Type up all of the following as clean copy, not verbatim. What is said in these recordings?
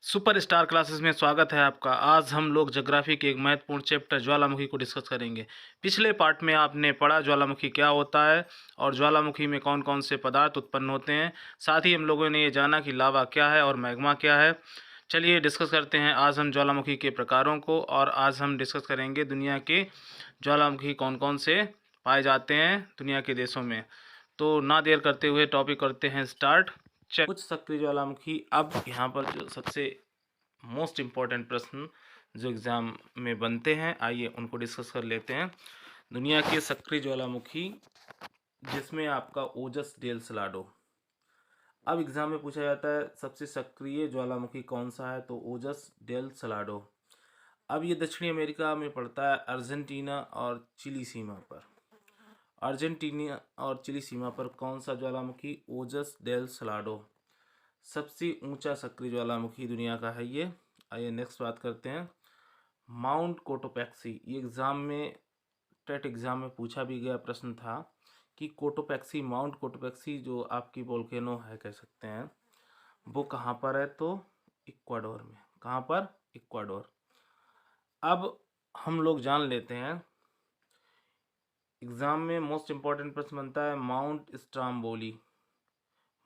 Super star classes में स्वागत है आपका। आज हम लोग ज्योग्राफी के एक महत्वपूर्ण चैप्टर ज्वालामुखी को डिस्कस करेंगे। पिछले पार्ट में आपने पढ़ा ज्वालामुखी क्या होता है और ज्वालामुखी में कौन कौन से पदार्थ उत्पन्न होते हैं। साथ ही हम लोगों ने ये जाना कि लावा क्या है और मैग्मा क्या है। चलिए डिस्कस करते हैं आज हम ज्वालामुखी के प्रकारों को, और आज हम डिस्कस करेंगे दुनिया के ज्वालामुखी कौन कौन से पाए जाते हैं दुनिया के देशों में। तो ना देर करते हुए टॉपिक करते हैं स्टार्ट। कुछ सक्रिय ज्वालामुखी। अब यहाँ पर जो सबसे मोस्ट इम्पॉर्टेंट प्रश्न जो एग्ज़ाम में बनते हैं, आइए उनको डिस्कस कर लेते हैं। दुनिया के सक्रिय ज्वालामुखी, जिसमें आपका ओजस डेल सलाडो। अब एग्ज़ाम में पूछा जाता है सबसे सक्रिय ज्वालामुखी कौन सा है, तो ओजस डेल सलाडो। अब ये दक्षिणी अमेरिका में पड़ता है, अर्जेंटीना और चिली सीमा पर। अर्जेंटीना और चिली सीमा पर कौन सा ज्वालामुखी, ओजस डेल सलाडो। सबसे ऊंचा सक्रिय ज्वालामुखी दुनिया का है ये। आइए नेक्स्ट बात करते हैं माउंट कोटोपैक्सी। ये एग्ज़ाम में टेट एग्ज़ाम में पूछा भी गया प्रश्न था कि कोटोपैक्सी, माउंट कोटोपैक्सी जो आपकी वोल्केनो है कह सकते हैं, वो कहाँ पर है, तो इक्वाडोर में। कहाँ पर, इक्वाडोर। अब हम लोग जान लेते हैं, एग्ज़ाम में मोस्ट इम्पॉर्टेंट प्रश्न बनता है माउंट स्ट्राम्बोली।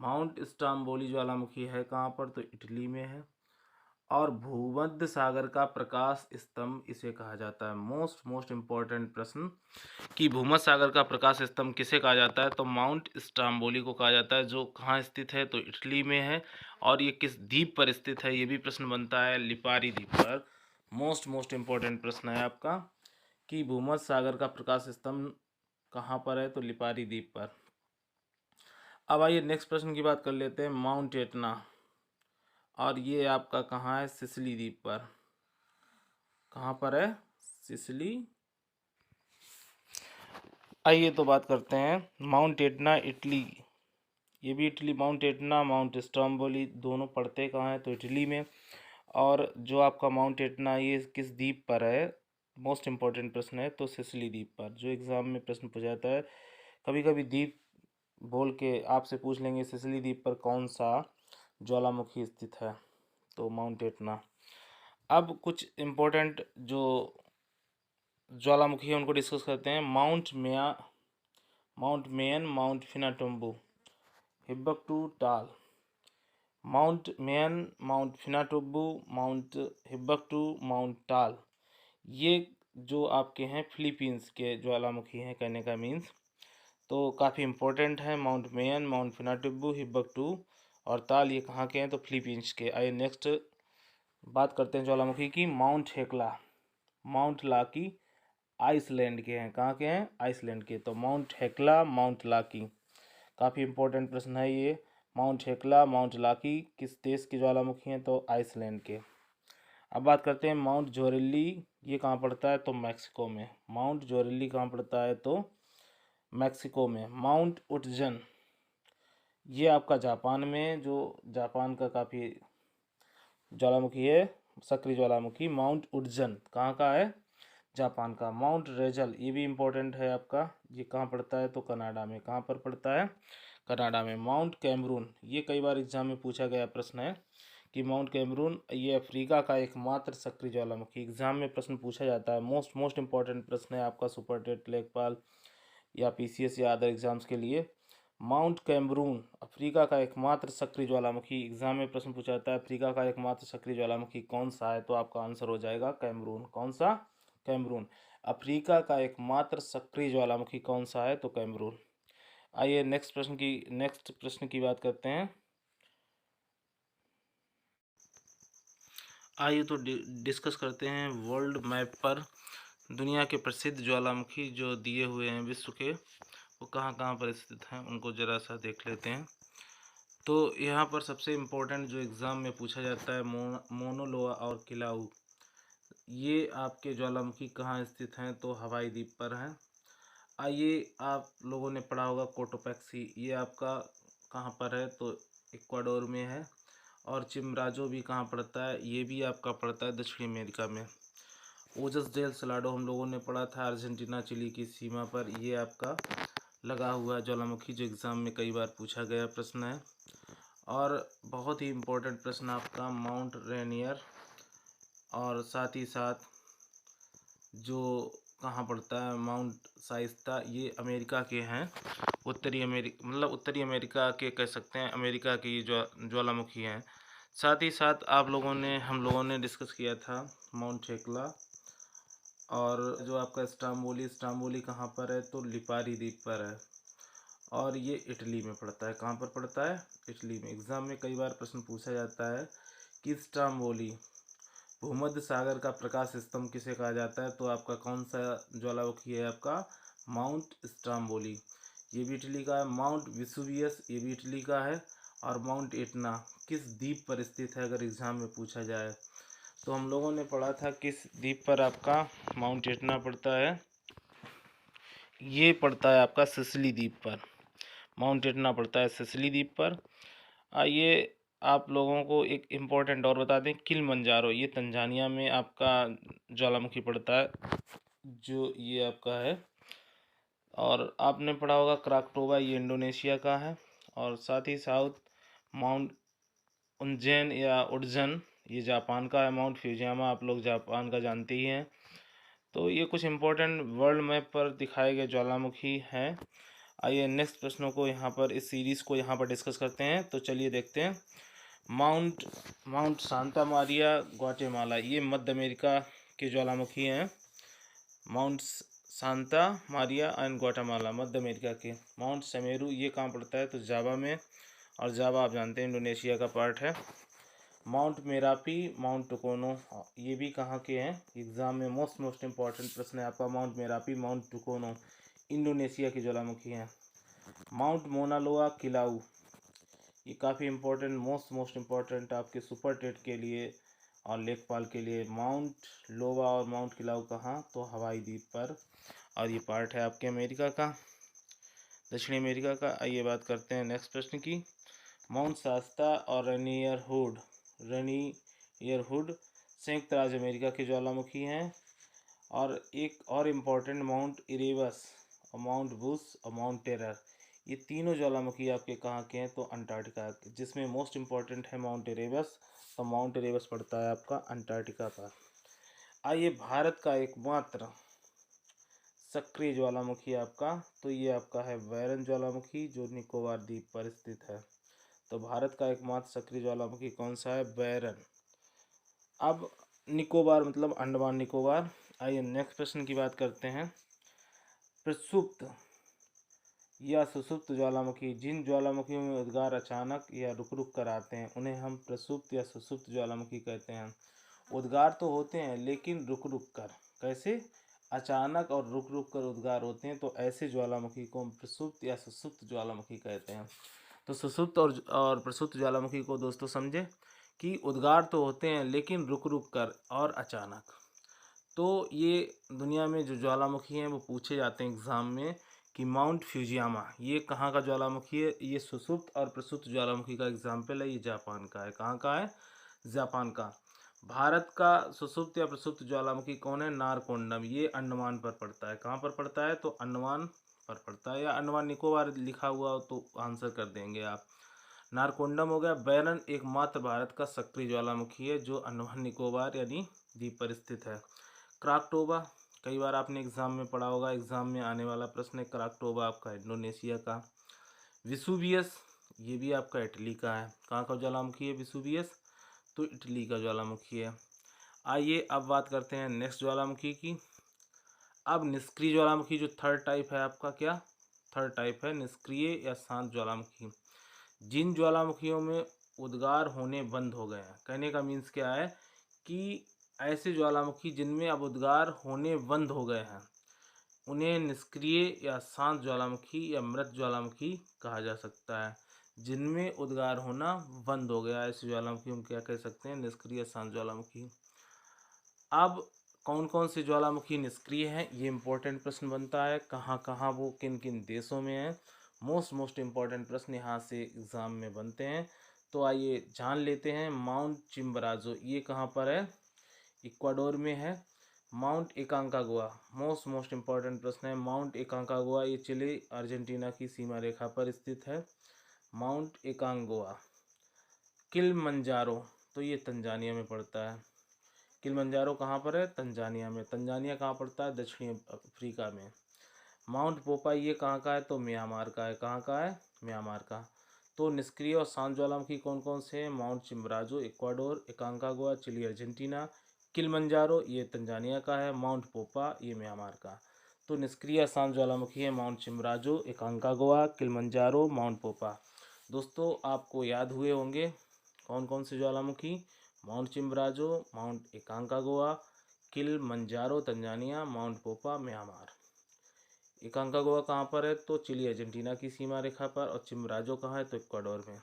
माउंट स्ट्राम्बोली ज्वालामुखी है कहाँ पर, तो इटली में है। और भूमध्य सागर का प्रकाश स्तंभ इसे कहा जाता है। मोस्ट इम्पॉर्टेंट प्रश्न कि भूमध्य सागर का प्रकाश स्तंभ किसे कहा जाता है, तो माउंट स्ट्राम्बोली को कहा जाता है, जो कहाँ स्थित है, तो इटली में है। और ये किस द्वीप पर स्थित है, ये भी प्रश्न बनता है, लिपारी द्वीप पर। मोस्ट इम्पॉर्टेंट प्रश्न है आपका कि भूमध्य सागर का प्रकाश स्तंभ कहाँ पर है, तो लिपारी द्वीप पर। अब आइए नेक्स्ट प्रश्न की बात कर लेते हैं, माउंट एटना। और ये आपका कहाँ है, सिसिली द्वीप पर। कहाँ पर है, सिसिली। आइए तो बात करते हैं माउंट एटना, इटली। ये भी Italy, mount Etna, mount Stromboli दोनों पड़ते कहाँ हैं, तो इटली में। और जो आपका माउंट एटना ये किस द्वीप पर है, मोस्ट इम्पॉर्टेंट प्रश्न है, तो सिसिली द्वीप पर। जो एग्ज़ाम में प्रश्न पूछा जाता है, कभी कभी द्वीप बोल के आपसे पूछ लेंगे सिसिली द्वीप पर कौन सा ज्वालामुखी स्थित है, तो माउंट एटना। अब कुछ इम्पोर्टेंट जो ज्वालामुखी है उनको डिस्कस करते हैं। माउंट मेयन, माउंट फिनाटुम्बू, हिब्बकटू Taal. Mount Mayon, Mount Pinatubo, Mount हिब्बकटू, माउंट टाल, ये जो आपके हैं फिलीपींस के ज्वालामुखी हैं, कहने का मीन्स। तो काफ़ी इम्पोर्टेंट है माउंट मेयन, माउंट फिनाटुम्बू, हिब्बकटू और ताल, ये कहाँ के हैं, तो फिलीपींस के। आइए नेक्स्ट बात करते हैं ज्वालामुखी की, Mount Hekla, Mount Laki, Iceland के हैं। कहाँ के हैं, आइसलैंड के। तो माउंट हेक्ला, माउंट लाकी, काफ़ी इंपॉर्टेंट प्रश्न है ये। माउंट हेक्ला, माउंट लाकी किस देश की ज्वालामुखी हैं, तो आइसलैंड के। अब बात करते हैं माउंट जोरेली, ये कहाँ पड़ता है, तो मैक्सिको में। माउंट जोरेली कहाँ पड़ता है, तो मैक्सिको में। माउंट उटजन, ये आपका जापान में, जो जापान का काफ़ी ज्वालामुखी है, सक्रिय ज्वालामुखी। माउंट उटजन कहाँ का है, जापान का। माउंट रेजल, ये भी इम्पोर्टेंट है आपका, ये कहाँ पड़ता है, तो कनाडा में। कहाँ पर पड़ता है, कनाडा में। माउंट कैमरून, ये कई बार एग्जाम में पूछा गया प्रश्न है कि माउंट कैमरून ये अफ्रीका का एकमात्र सक्रिय ज्वालामुखी। एग्जाम में प्रश्न पूछा जाता है, मोस्ट इम्पॉर्टेंट प्रश्न है आपका सुपर टेट, लेखपाल या पीसीएस या अदर एग्जाम्स के लिए। माउंट कैमरून अफ्रीका का एकमात्र सक्रिय ज्वालामुखी। एग्जाम में प्रश्न पूछा जाता है अफ्रीका का एकमात्र सक्रिय ज्वालामुखी कौन सा है, तो आपका आंसर हो जाएगा कैमरून। कौन सा, कैमरून। अफ्रीका का एकमात्र सक्रिय ज्वालामुखी कौन सा है, तो कैमरून। आइए नेक्स्ट प्रश्न की बात करते हैं। आइए तो डिस्कस करते हैं वर्ल्ड मैप पर दुनिया के प्रसिद्ध ज्वालामुखी जो दिए हुए हैं विश्व के, वो कहाँ कहाँ पर स्थित हैं, उनको ज़रा सा देख लेते हैं। तो यहाँ पर सबसे इम्पोर्टेंट जो एग्ज़ाम में पूछा जाता है, मोनो लोआ और किलाऊ, ये आपके ज्वालामुखी कहाँ स्थित हैं, तो हवाई द्वीप पर हैं। आइए आप लोगों ने पढ़ा होगा कोटोपैक्सी, ये आपका कहाँ पर है, तो इक्वाडोर में है। और चिमराजो भी कहाँ पड़ता है, ये भी आपका पड़ता है दक्षिणी अमेरिका में। ओजस डेल सलाडो हम लोगों ने पढ़ा था, अर्जेंटीना चिली की सीमा पर, ये आपका लगा हुआ ज्वालामुखी जो एग्ज़ाम में कई बार पूछा गया प्रश्न है। और बहुत ही इम्पोर्टेंट प्रश्न आपका माउंट रेनियर, और साथ ही साथ जो कहाँ पड़ता है माउंट शाइस्ता, ये अमेरिका के हैं, उत्तरी अमेरिका मतलब उत्तरी अमेरिका के कह सकते हैं, अमेरिका की जो ज्वालामुखी हैं। साथ ही साथ हम लोगों ने डिस्कस किया था माउंट हेक्ला, और जो आपका स्ट्राम्बोली कहाँ पर है, तो लिपारी द्वीप पर है, और ये इटली में पड़ता है। कहाँ पर पड़ता है? इटली में। एग्जाम में कई बार प्रश्न पूछा जाता है कि स्ट्राम्बोली भूमध्य सागर का प्रकाश स्तंभ किसे कहा जाता है, तो आपका कौन सा ज्वालामुखी है? आपका माउंट स्ट्राम्बोली, ये भी इटली का है। माउंट विसुवियस, ये भी इटली का है। और माउंट एटना किस द्वीप पर स्थित है, अगर एग्जाम में पूछा जाए तो हम लोगों ने पढ़ा था किस द्वीप पर आपका माउंट एटना पड़ता है, ये पड़ता है आपका सिसिली द्वीप पर। माउंट एटना पड़ता है सिसिली द्वीप पर। आइए आप लोगों को एक इम्पोर्टेंट और बता दें, किलिमंजारो ये तंजानिया में आपका ज्वालामुखी पड़ता है, जो ये आपका है। और आपने पढ़ा होगा क्राकटोबा, ये इंडोनेशिया का है। और साथ ही साउथ माउंट उन्जेन या उडजन, ये जापान का है। माउंट फ्यूजियामा आप लोग जापान का जानते ही हैं। तो ये कुछ इम्पोर्टेंट वर्ल्ड मैप पर दिखाए गए ज्वालामुखी हैं। आइए नेक्स्ट प्रश्नों को यहाँ पर, इस सीरीज़ को यहाँ पर डिस्कस करते हैं। तो चलिए देखते हैं। माउंट सांता मारिया ग्वाटेमाला, ये मध्य अमेरिका के ज्वालामुखी हैं। Mount Santa Maria and Guatemala Madhya America के। माउंट सेमेरू, ये कहाँ पड़ता है, तो जावा में, और जावा आप जानते हैं इंडोनेशिया का पार्ट है। माउंट मेरापी, माउंट टुकोनो, ये भी कहाँ के हैं, एग्जाम में मोस्ट इम्पॉर्टेंट प्रश्न है आपका। माउंट मेरापी, माउंट टुकोनो इंडोनेशिया की ज्वालामुखी हैं। माउंट मोना लोआ किलाऊ, ये काफ़ी इम्पोर्टेंट मोस्ट इम्पॉर्टेंट आपके सुपर टेट के लिए और लेखपाल के लिए। माउंट लोवा और माउंट किलाऊ कहाँ, तो हवाई द्वीप पर, और ये पार्ट है आपके अमेरिका का, दक्षिणी अमेरिका का। आइए बात करते हैं नेक्स्ट प्रश्न की। माउंट शास्ता और रेनियरहुड संयुक्त राज्य अमेरिका के ज्वालामुखी हैं। और एक और इम्पोर्टेंट माउंट इरेबस और माउंट बुश और माउंट टेरर, ये तीनों ज्वालामुखी आपके कहाँ के हैं, तो अंटार्कटिका के, जिसमें मोस्ट इम्पॉर्टेंट है माउंट इरेबस। तो माउंट इरेबस पड़ता है आपका अंटार्कटिका पर। आइए भारत का एकमात्र सक्रिय ज्वालामुखी आपका, तो ये आपका है बैरन ज्वालामुखी, जो निकोबार द्वीप पर स्थित है। तो भारत का एकमात्र सक्रिय ज्वालामुखी कौन सा है? बैरन। अब निकोबार मतलब अंडमान निकोबार। आइए नेक्स्ट प्रश्न की बात करते हैं। प्रसुप्त या सुसुप्त ज्वालामुखी, जिन ज्वालामुखियों में उद्गार अचानक या रुक रुक कर आते हैं, उन्हें हम प्रसुप्त या सुसुप्त ज्वालामुखी कहते हैं। उद्गार तो होते हैं लेकिन रुक रुक कर, कैसे? अचानक और रुक रुक कर उद्गार होते हैं, तो ऐसे ज्वालामुखी को हम प्रसुप्त या सुसुप्त ज्वालामुखी कहते हैं। तो सुसुप्त और प्रसुप्त ज्वालामुखी को दोस्तों समझे कि उद्गार तो होते हैं लेकिन रुक रुक कर और अचानक। तो ये दुनिया में जो ज्वालामुखी हैं वो पूछे जाते हैं एग्ज़ाम में कि माउंट फ्यूजियामा ये कहाँ का ज्वालामुखी है। ये सुसुप्त और प्रसुप्त ज्वालामुखी का एग्जाम्पल है। ये जापान का है। कहाँ का है? जापान का। भारत का सुसुप्त या प्रसुप्त ज्वालामुखी कौन है? नारकोंडम, ये अंडमान पर पड़ता है। कहाँ पर पड़ता है? तो अंडमान पर पड़ता है, या अंडमान निकोबार लिखा हुआ हो तो आंसर कर देंगे आप। नारकोंडम हो गया। बैरन एकमात्र भारत का सक्रिय ज्वालामुखी है जो अंडमान निकोबार यानी द्वीप पर स्थित है। क्राकटोबा, कई बार आपने एग्जाम में पढ़ा होगा, एग्जाम में आने वाला प्रश्न है। क्राकटोबा आपका इंडोनेशिया का। विसुवियस, ये भी आपका इटली का है। कहाँ का ज्वालामुखी है विसुवियस? तो इटली का ज्वालामुखी है। आइए अब बात करते हैं नेक्स्ट ज्वालामुखी की। अब निष्क्रिय ज्वालामुखी जो थर्ड टाइप है आपका, क्या थर्ड टाइप है? निष्क्रिय या शांत ज्वालामुखी। जिन ज्वालामुखियों में उद्गार होने बंद हो गए हैं, कहने का मीन्स क्या है कि ऐसे ज्वालामुखी जिनमें अब उद्गार होने बंद हो गए हैं, उन्हें निष्क्रिय या शांत ज्वालामुखी या मृत ज्वालामुखी कहा जा सकता है। जिनमें उद्गार होना बंद हो गया, ऐसे ज्वालामुखी हम क्या कह सकते हैं? निष्क्रिय या शांत ज्वालामुखी। अब कौन कौन से ज्वालामुखी निष्क्रिय हैं, ये इम्पोर्टेंट प्रश्न बनता है। कहाँ कहाँ वो किन किन देशों में हैं, मोस्ट इम्पोर्टेंट प्रश्न यहाँ से एग्ज़ाम में बनते हैं। तो आइए जान लेते हैं। माउंट चिम्बराजो, ये कहाँ पर है? इक्वाडोर में है। माउंट एकांकागुआ, मोस्ट इम्पॉर्टेंट प्रश्न है। माउंट एकांकागुआ ये चिली अर्जेंटीना की सीमा रेखा पर स्थित है। माउंट एकांगुआ। किलिमंजारो, तो ये तंजानिया में पड़ता है। किलिमंजारो कहाँ पर है? तंजानिया में। तंजानिया कहाँ पड़ता है? दक्षिणी अफ्रीका में। माउंट पोपाई ये कहाँ का है? तो म्यांमार का है। कहाँ का है? म्यांमार का। तो निष्क्रिय और शांत ज्वालामुखी कौन कौन से हैं? Mount चिम्बराजो Ecuador, एकांकागुआ chilli Argentina, Kilimanjaro ये तंजानिया का है, माउंट पोपा ये म्यांमार का। तो निष्क्रिय शांत ज्वालामुखी है माउंट चिम्बराजो, एकांकागुआ, किलिमंजारो, माउंट पोपा। दोस्तों आपको याद हुए होंगे कौन कौन से ज्वालामुखी? Mount चिम्बराजो, mount एकांकागुआ, Kilimanjaro Tanzania, mount पोपा म्यांमार। एकांकागुआ कहाँ पर है? तो चिली अर्जेंटीना की सीमा रेखा पर। और चिम्बराजो कहाँ है? तो इक्वाडोर में।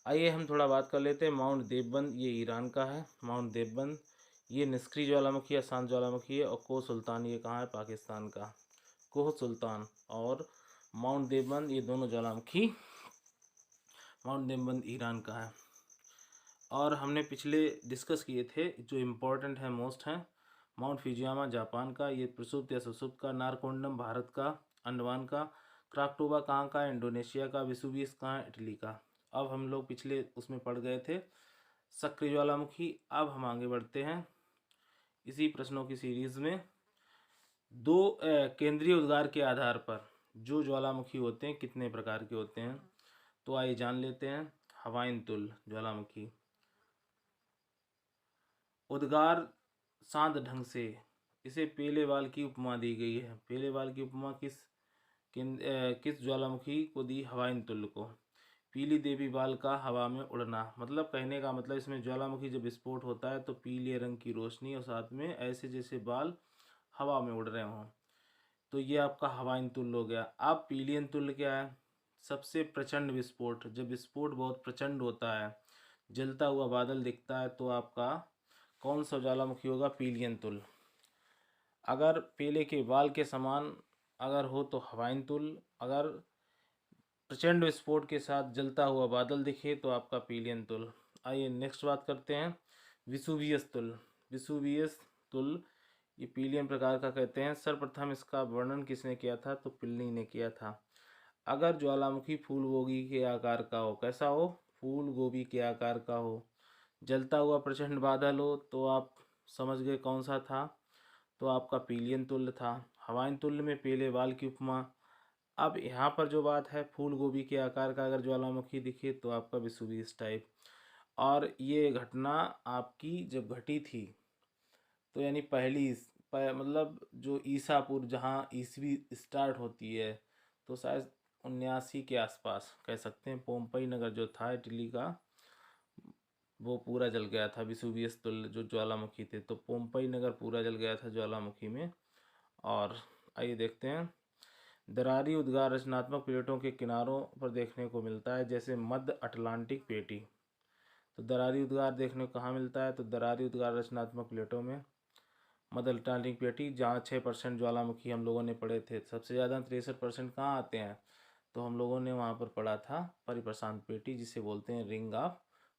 आइए हम थोड़ा बात कर लेते हैं माउंट देवबंद, ये ईरान का है। माउंट देवबंद ये निष्क्रिय ज्वालामुखी या शांत ज्वालामुखी है। और कोह सुल्तान ये कहाँ है? पाकिस्तान का। कोह सुल्तान और माउंट देवबंद ये दोनों ज्वालामुखी माउंट देवबंद ईरान का है। और हमने पिछले डिस्कस किए थे जो इम्पोर्टेंट है, मोस्ट हैं। माउंट फिजियामा जापान का, ये प्रसुप्त या सुसुप्त का। नारकोंडम भारत का, अंडमान का। क्राकटोबा कहाँ का है? इंडोनेशिया का। विसुवियस कहाँ है? इटली का। अब हम लोग पिछले उसमें पढ़ गए थे सक्रिय ज्वालामुखी। अब हम आगे बढ़ते हैं इसी प्रश्नों की सीरीज में। दो केंद्रीय उद्गार के आधार पर जो ज्वालामुखी होते हैं कितने प्रकार के होते हैं? तो आइए जान लेते हैं। हवाइन तुल ज्वालामुखी, उद्गार शांत ढंग से, इसे पेले बाल की उपमा दी गई है। पेले बाल की उपमा किस ज्वालामुखी को दी? हवाइन तुल को। पीली देवी बाल का हवा में उड़ना, मतलब कहने का मतलब इसमें ज्वालामुखी जब विस्फोट होता है तो पीले रंग की रोशनी और साथ में ऐसे जैसे बाल हवा में उड़ रहे हों, तो ये आपका हवाइन तुल हो गया। अब पीलियन तुल क्या है? सबसे प्रचंड विस्फोट, जब विस्फोट बहुत प्रचंड होता है, जलता हुआ बादल दिखता है, तो आपका कौन सा ज्वालामुखी होगा? पीलियन तुल। अगर पेले के बाल के समान अगर हो तो हवाइन तुल, अगर प्रचंड विस्फोट के साथ जलता हुआ बादल दिखे तो आपका पीलियन तुल। आइए नेक्स्ट बात करते हैं विसुवियस तुल। विसुवियस तुल ये पीलियन प्रकार का कहते हैं। सर्वप्रथम इसका वर्णन किसने किया था? तो प्लिनी ने किया था। अगर ज्वालामुखी फूल गोभी के आकार का हो, कैसा हो? फूल गोभी के आकार का हो, जलता हुआ प्रचंड बादल हो, तो आप समझ गए कौन सा था? तो आपका पीलियन तुल्य था। हवाइन तुल्य में पेले बाल की उपमा। अब यहाँ पर जो बात है, फूल गोभी के आकार का अगर ज्वालामुखी दिखे तो आपका विसुवियस टाइप। और ये घटना आपकी जब घटी थी तो यानी मतलब जो ईसापुर जहाँ ईसवी स्टार्ट होती है, तो शायद 79 के आसपास कह सकते हैं। पोम्पई नगर जो था इटली का, वो पूरा जल गया था। विसुवियस तुल्य जो ज्वालामुखी थे, तो पोम्पई नगर पूरा जल गया था ज्वालामुखी में। और आइए देखते हैं, दरारी उद्गार रचनात्मक प्लेटों के किनारों पर देखने को मिलता है, जैसे मध्य अटलांटिक प्लेटी। तो दरारी उद्गार देखने को कहाँ मिलता है? तो दरारी उद्गार रचनात्मक प्लेटों में मध्य अटलांटिक प्लेटी, जहाँ 6% ज्वालामुखी हम लोगों ने पढ़े थे। सबसे ज़्यादा 63% कहाँ आते हैं? तो हम लोगों ने वहाँ पर पढ़ा था परिप्रशांत प्लेटी, जिसे बोलते हैं रिंग ऑफ